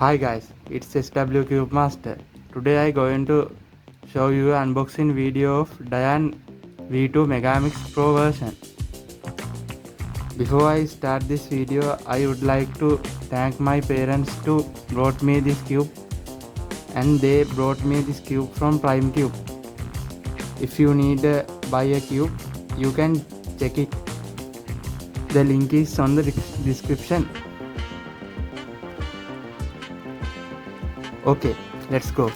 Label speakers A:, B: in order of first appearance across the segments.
A: Hi guys, it's SW Cube Master. Today I going to show you unboxing video of Dayan V2 Megaminx Pro version. Before I start this video, I would like to thank my parents to brought me this cube, and they brought me this cube from Prime Cube. If you need buy a cube, you can check it. The link is on the description. Okay, let's go.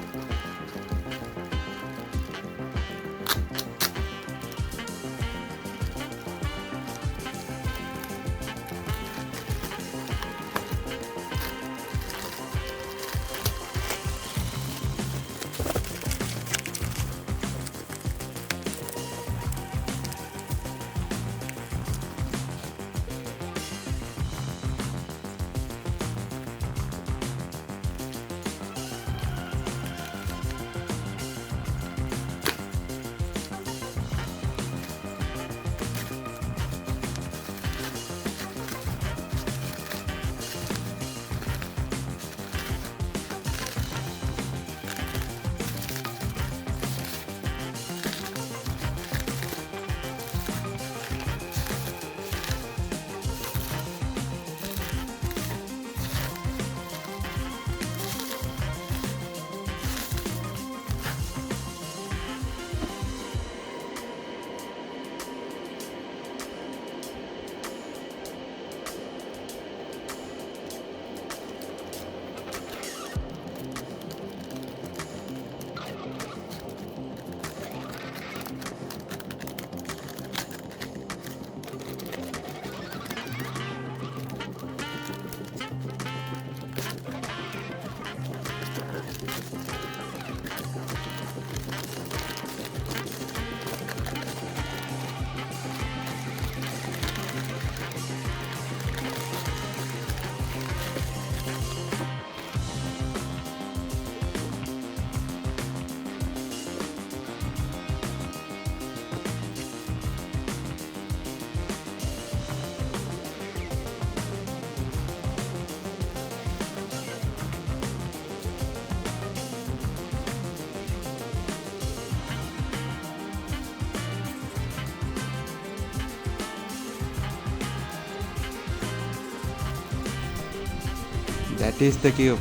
A: That is the cube.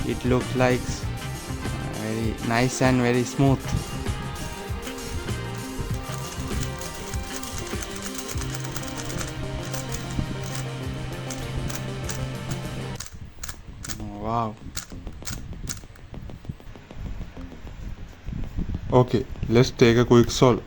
A: It looks like very nice and very smooth. Wow.
B: Okay, let's take a quick solve.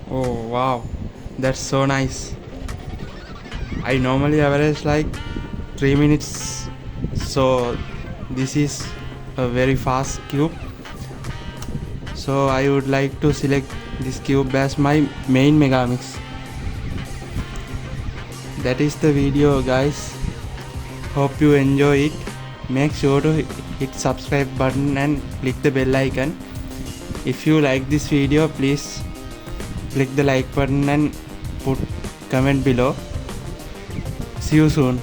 A: Oh wow, that's so nice. I normally average like 3 minutes So this is a very fast cube. So I would like to select this cube as my main Megaminx. That is the video, guys. Hope you enjoy it. Make sure to hit subscribe button and click the bell icon. If you like this video, please click the like button and put comment below. See you soon.